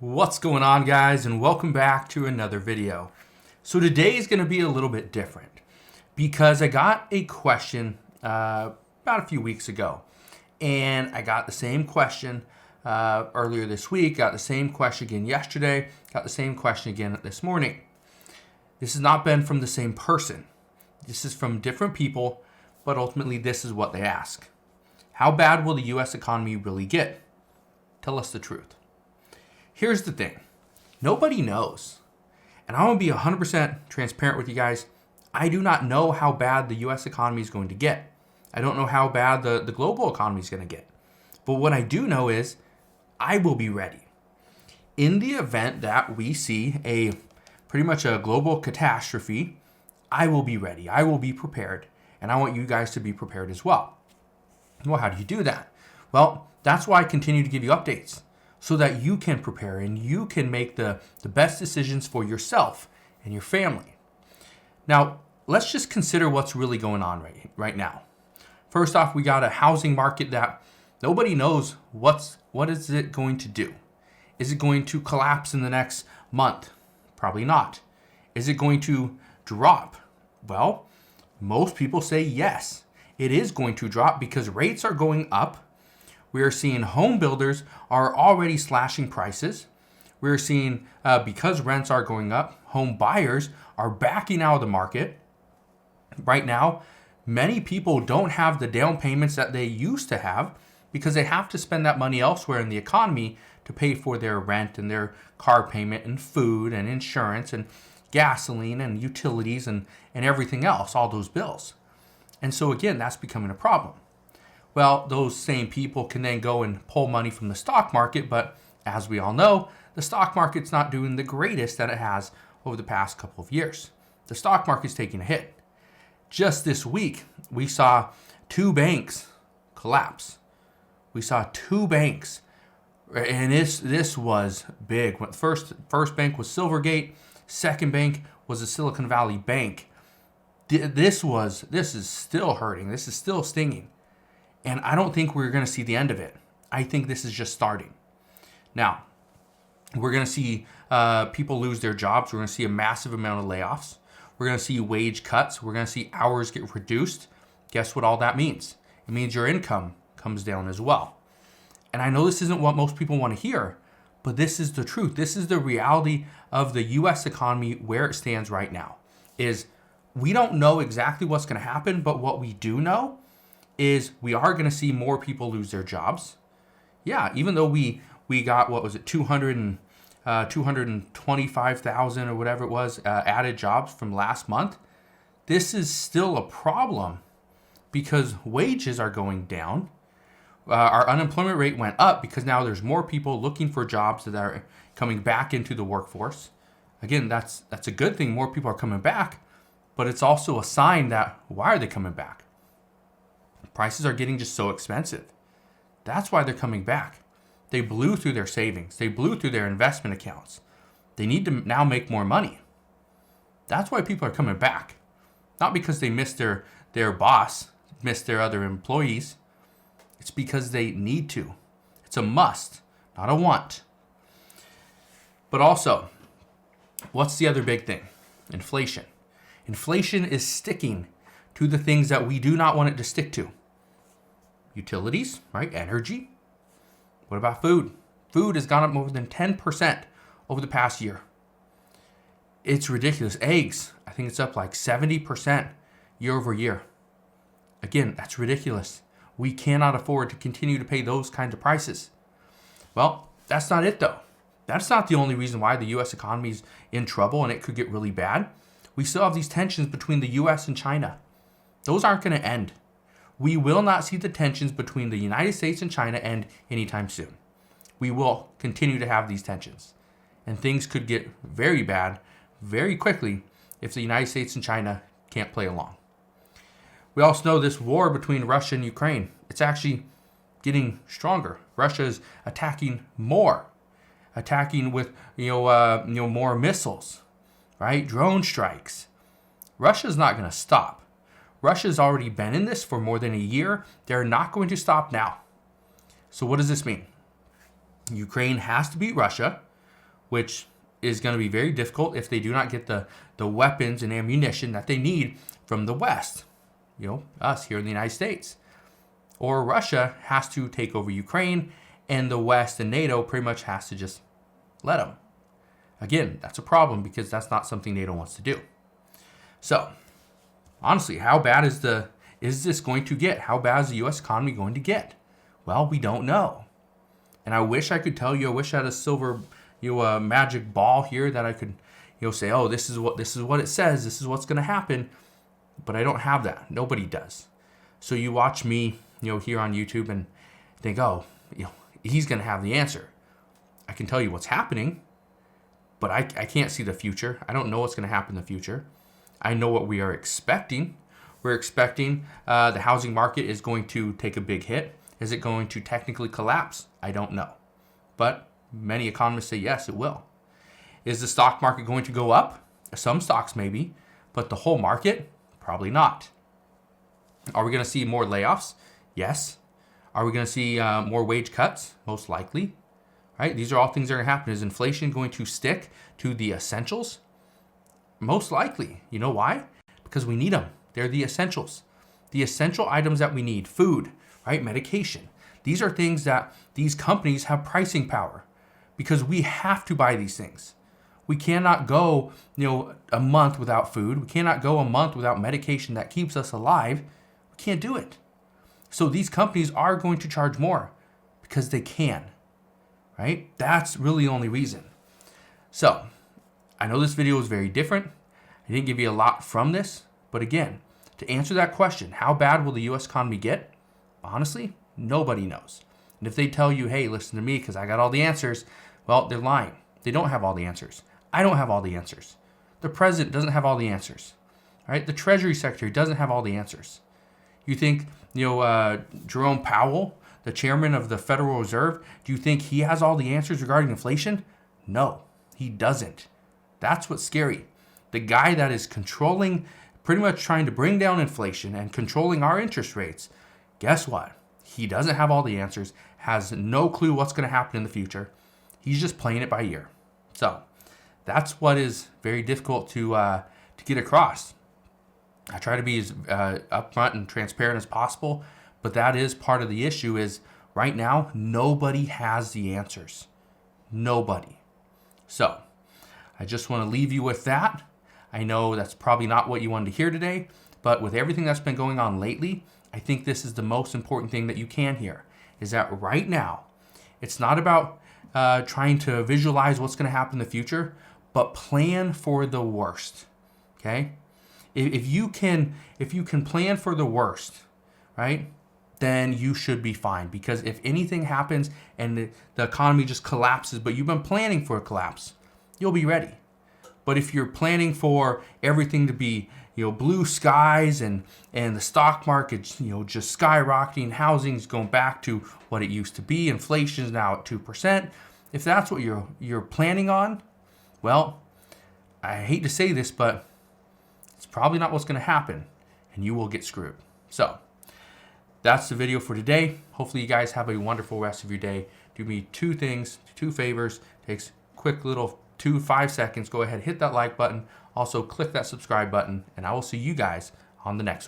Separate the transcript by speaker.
Speaker 1: What's going on, guys, and welcome back to another video. So today is going to be a little bit different because I got a question about a few weeks ago, and I got the same question earlier this week, got the same question again yesterday, got the same question again this morning. This has not been from the same person. This is from different people, but ultimately this is what they ask. How bad will the U.S. economy really get? Tell us the truth. Here's the thing. Nobody knows. And I want to be 100% transparent with you guys. I do not know how bad the U.S. economy is going to get. I don't know how bad the global economy is going to get. But what I do know is I will be ready. In the event that we see pretty much a global catastrophe, I will be ready. I will be prepared. And I want you guys to be prepared as well. Well, how do you do that? Well, that's why I continue to give you updates, so that you can prepare and you can make the best decisions for yourself and your family. Now, let's just consider what's really going on right now. First off, we got a housing market that nobody knows what is it going to do. Is it going to collapse in the next month? Probably not. Is it going to drop? Well, most people say yes. It is going to drop because rates are going up. We are seeing home builders are already slashing prices. We're seeing, because rents are going up, home buyers are backing out of the market. Right now, many people don't have the down payments that they used to have because they have to spend that money elsewhere in the economy to pay for their rent and their car payment and food and insurance and gasoline and utilities and everything else, all those bills. And so again, that's becoming a problem. Well, those same people can then go and pull money from the stock market, but as we all know, the stock market's not doing the greatest that it has over the past couple of years. The stock market's taking a hit. Just this week, we saw two banks collapse. We saw two banks, and this was big. First bank was Silvergate. Second bank was the Silicon Valley Bank. This is still hurting. This is still stinging. And I don't think we're going to see the end of it. I think this is just starting. Now, we're going to see people lose their jobs. We're going to see a massive amount of layoffs. We're going to see wage cuts. We're going to see hours get reduced. Guess what all that means? It means your income comes down as well. And I know this isn't what most people want to hear, but this is the truth. This is the reality of the U.S. economy where it stands right now. Is we don't know exactly what's going to happen, but what we do know is we are going to see more people lose their jobs. Yeah, even though we got, 225,000 or whatever it was added jobs from last month, this is still a problem because wages are going down. Our unemployment rate went up because now there's more people looking for jobs that are coming back into the workforce. Again, that's a good thing. More people are coming back, but it's also a sign that why are they coming back? Prices are getting just so expensive. That's why they're coming back. They blew through their savings. They blew through their investment accounts. They need to now make more money. That's why people are coming back. Not because they missed their boss, missed their other employees. It's because they need to. It's a must, not a want. But also, what's the other big thing? Inflation. Inflation is sticking to the things that we do not want it to stick to. Utilities, right? Energy. What about food? Food has gone up more than 10% over the past year. It's ridiculous. Eggs, I think it's up like 70% year over year. Again, that's ridiculous. We cannot afford to continue to pay those kinds of prices. Well, that's not it though. That's not the only reason why the U.S. economy is in trouble and it could get really bad. We still have these tensions between the U.S. and China. Those aren't going to end. We will not see the tensions between the United States and China end anytime soon. We will continue to have these tensions. And things could get very bad very quickly if the United States and China can't play along. We also know this war between Russia and Ukraine. It's actually getting stronger. Russia is attacking more, attacking with more missiles, right? Drone strikes. Russia's not going to stop. Russia's already been in this for more than a year. They're not going to stop now. So what does this mean? Ukraine has to beat Russia. which is going to be very difficult if they do not get the weapons and ammunition that they need from the West, us here in the United States. Or Russia has to take over Ukraine, and the West and NATO pretty much has to just let them. Again, that's a problem because that's not something NATO wants to do. So, honestly, how bad is this going to get? How bad is the U.S. economy going to get? Well, we don't know. And I wish I could tell you. I wish I had a silver, magic ball here that I could, say, oh, this is what it says. This is what's going to happen. But I don't have that. Nobody does. So you watch me, here on YouTube and think, oh, he's going to have the answer. I can tell you what's happening, but I can't see the future. I don't know what's going to happen in the future. I know what we are expecting. We're expecting the housing market is going to take a big hit. Is it going to technically collapse? I don't know. But many economists say yes, it will. Is the stock market going to go up? Some stocks maybe, but the whole market? Probably not. Are we going to see more layoffs? Yes. Are we going to see more wage cuts? Most likely. Right? These are all things that are going to happen. Is inflation going to stick to the essentials? Most likely. You know why? Because we need them. They're the essentials. The essential items that we need. Food, right? Medication. These are things that these companies have pricing power because we have to buy these things. We cannot go, a month without food. We cannot go a month without medication that keeps us alive. We can't do it. So these companies are going to charge more because they can, right? That's really the only reason. So I know this video is very different. I didn't give you a lot from this, but again, to answer that question, how bad will the U.S. economy get? Honestly, nobody knows. And if they tell you, hey, listen to me because I got all the answers, well, they're lying. They don't have all the answers. I don't have all the answers. The president doesn't have all the answers, right? The Treasury Secretary doesn't have all the answers. You think, Jerome Powell, the chairman of the Federal Reserve, do you think he has all the answers regarding inflation? No, he doesn't. That's what's scary. The guy that is controlling, pretty much trying to bring down inflation and controlling our interest rates, guess what? He doesn't have all the answers, has no clue what's going to happen in the future. He's just playing it by ear. So that's what is very difficult to get across. I try to be as upfront and transparent as possible, but that is part of the issue is right now, nobody has the answers. Nobody. So I just want to leave you with that. I know that's probably not what you wanted to hear today, but with everything that's been going on lately, I think this is the most important thing that you can hear, is that right now, it's not about trying to visualize what's going to happen in the future, but plan for the worst, okay? If you can plan for the worst, right, then you should be fine. Because if anything happens and the economy just collapses, but you've been planning for a collapse, you'll be ready. But if you're planning for everything to be, blue skies and the stock market, just skyrocketing, housing's going back to what it used to be, inflation's now at 2%. If that's what you're planning on, well, I hate to say this, but it's probably not what's going to happen, and you will get screwed. So that's the video for today. Hopefully you guys have a wonderful rest of your day. Do me two favors. Takes quick little 5 seconds. Go ahead, hit that like button. Also click that subscribe button, and I will see you guys on the next one.